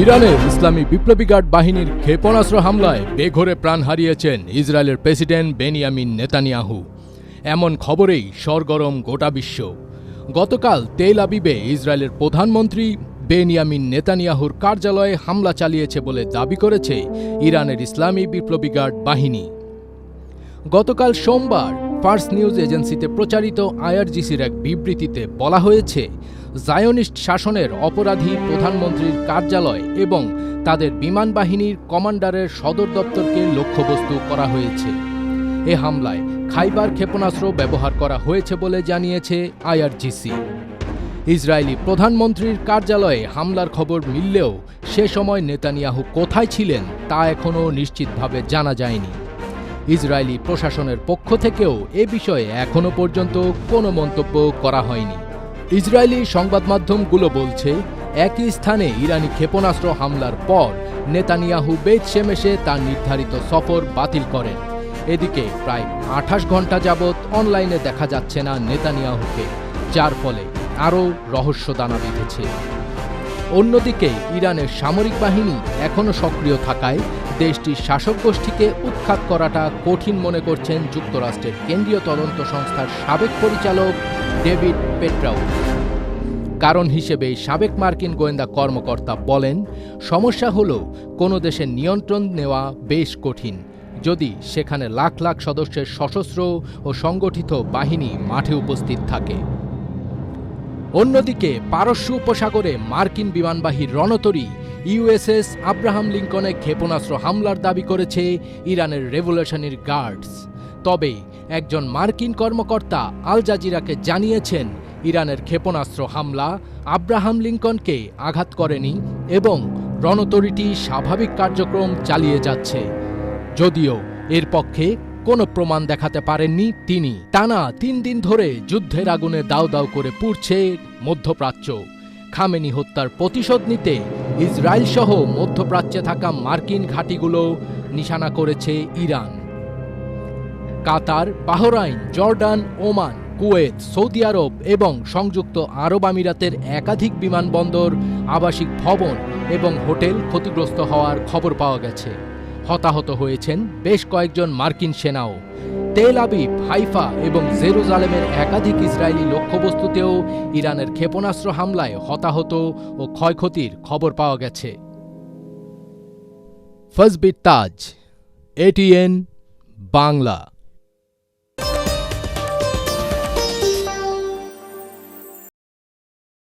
ইরানের ইসলামী বিপ্লবী গার্ড বাহিনীর ক্ষেপণাস্ত্র হামলায় বেঘোরে প্রাণ হারিয়েছেন ইসরায়েলের প্রেসিডেন্ট বেনিয়ামিন নেতানিয়াহু। এমন খবরেই সরগরম গোটা বিশ্ব। গতকাল তেল আবিবে ইসরায়েলের প্রধানমন্ত্রী বেনিয়ামিন নেতানিয়াহুর কার্যালয়ে হামলা চালিয়েছে বলে দাবি করেছে ইরানের ইসলামী বিপ্লবী গার্ড বাহিনী। গতকাল সোমবার ফার্স নিউজ এজেন্সিতে প্রচারিত আইআরজিসির এক বিবৃতিতে বলা হয়েছে, জায়োনিস্ট শাসনের অপরাধী প্রধানমন্ত্রীর কার্যালয় এবং তাদের বিমান বাহিনীর কমান্ডারের সদর দপ্তরকে লক্ষ্যবস্তু করা হয়েছে। এ হামলায় খাইবার ক্ষেপণাস্ত্র ব্যবহার করা হয়েছে বলে জানিয়েছে আইআরজিসি। ইসরায়েলি প্রধানমন্ত্রীর কার্যালয়ে হামলার খবর মিললেও সে সময় নেতানিয়াহু কোথায় ছিলেন তা এখনও নিশ্চিতভাবে জানা যায়নি। ইসরায়েলি প্রশাসনের পক্ষ থেকেও এ বিষয়ে এখনও পর্যন্ত কোনো মন্তব্য করা হয়নি। ইসরায়েলি সংবাদ মাধ্যমগুলো বলছে, একই স্থানে ইরানি ক্ষেপণাস্ত্র হামলার পর নেতানিয়াহু বেত শেমেশে তার নির্ধারিত সফর বাতিল করেন। এদিকে প্রায় 28 ঘণ্টা যাবৎ অনলাইনে দেখা যাচ্ছে না নেতানিয়াহুকে, যার ফলে আরও রহস্য দানা বেঁধেছে। অন্যদিকে ইরানের সামরিক বাহিনী এখনও সক্রিয় থাকায় দেশটির শাসক গোষ্ঠীকে উৎখাত করাটা কঠিন মনে করছেন যুক্তরাষ্ট্রের কেন্দ্রীয় তদন্ত সংস্থার সাবেক পরিচালক ডেভিড পেট্রাউ। কারণ হিসেবে সাবেক মার্কিন গোয়েন্দা কর্মকর্তা বলেন, সমস্যা হলো কোনো দেশের নিয়ন্ত্রণ নেওয়া বেশ কঠিন যদি সেখানে লাখ লাখ সদস্যের সশস্ত্র ও সংগঠিত বাহিনী মাঠে উপস্থিত থাকে। অন্যদিকে পারস্য উপসাগরে মার্কিন বিমানবাহী রণতরী ইউএসএস আব্রাহাম লিঙ্কনে ক্ষেপণাস্ত্র হামলার দাবি করেছে ইরানের রেভলিউশনারি গার্ডস। তবে একজন মার্কিন কর্মকর্তা আল জাজিরাকে জানিয়েছেন, ইরানের ক্ষেপণাস্ত্র হামলা আব্রাহাম লিঙ্কনকে আঘাত করেনি এবং রণতরীটি স্বাভাবিক কার্যক্রম চালিয়ে যাচ্ছে। যদিও এর পক্ষে কোনো প্রমাণ দেখাতে পারেননি তিনি। টানা 3 দিন ধরে যুদ্ধের আগুনে দাউ দাউ করে পুড়ছে মধ্যপ্রাচ্য। খামেনি হত্যার প্রতিশোধ নিতে ইসরায়েল সহ মধ্যপ্রাচ্যে থাকা মার্কিন ঘাঁটিগুলো নিশানা করেছে Iran. Qatar, Bahrain, Jordan, Oman, Kuwait, Saudi আরব এবং সংযুক্ত আরব আমিরাতের একাধিক বিমানবন্দর, আবাসিক ভবন এবং হোটেল ক্ষতিগ্রস্ত হওয়ার খবর পাওয়া গেছে। হতাহত হয়েছেন বেশ কয়েকজন মার্কিন সেনাও। তেল আবিব, হাইফা এবং জেরুজালেমের একাধিক ইসরায়েলি লক্ষ্যবস্তুতেও ইরানের ক্ষেপণাস্ত্র হামলায় হতাহত ও ক্ষয়ক্ষতির খবর পাওয়া গেছে। ফজবির তাজ, এটিএন বাংলা।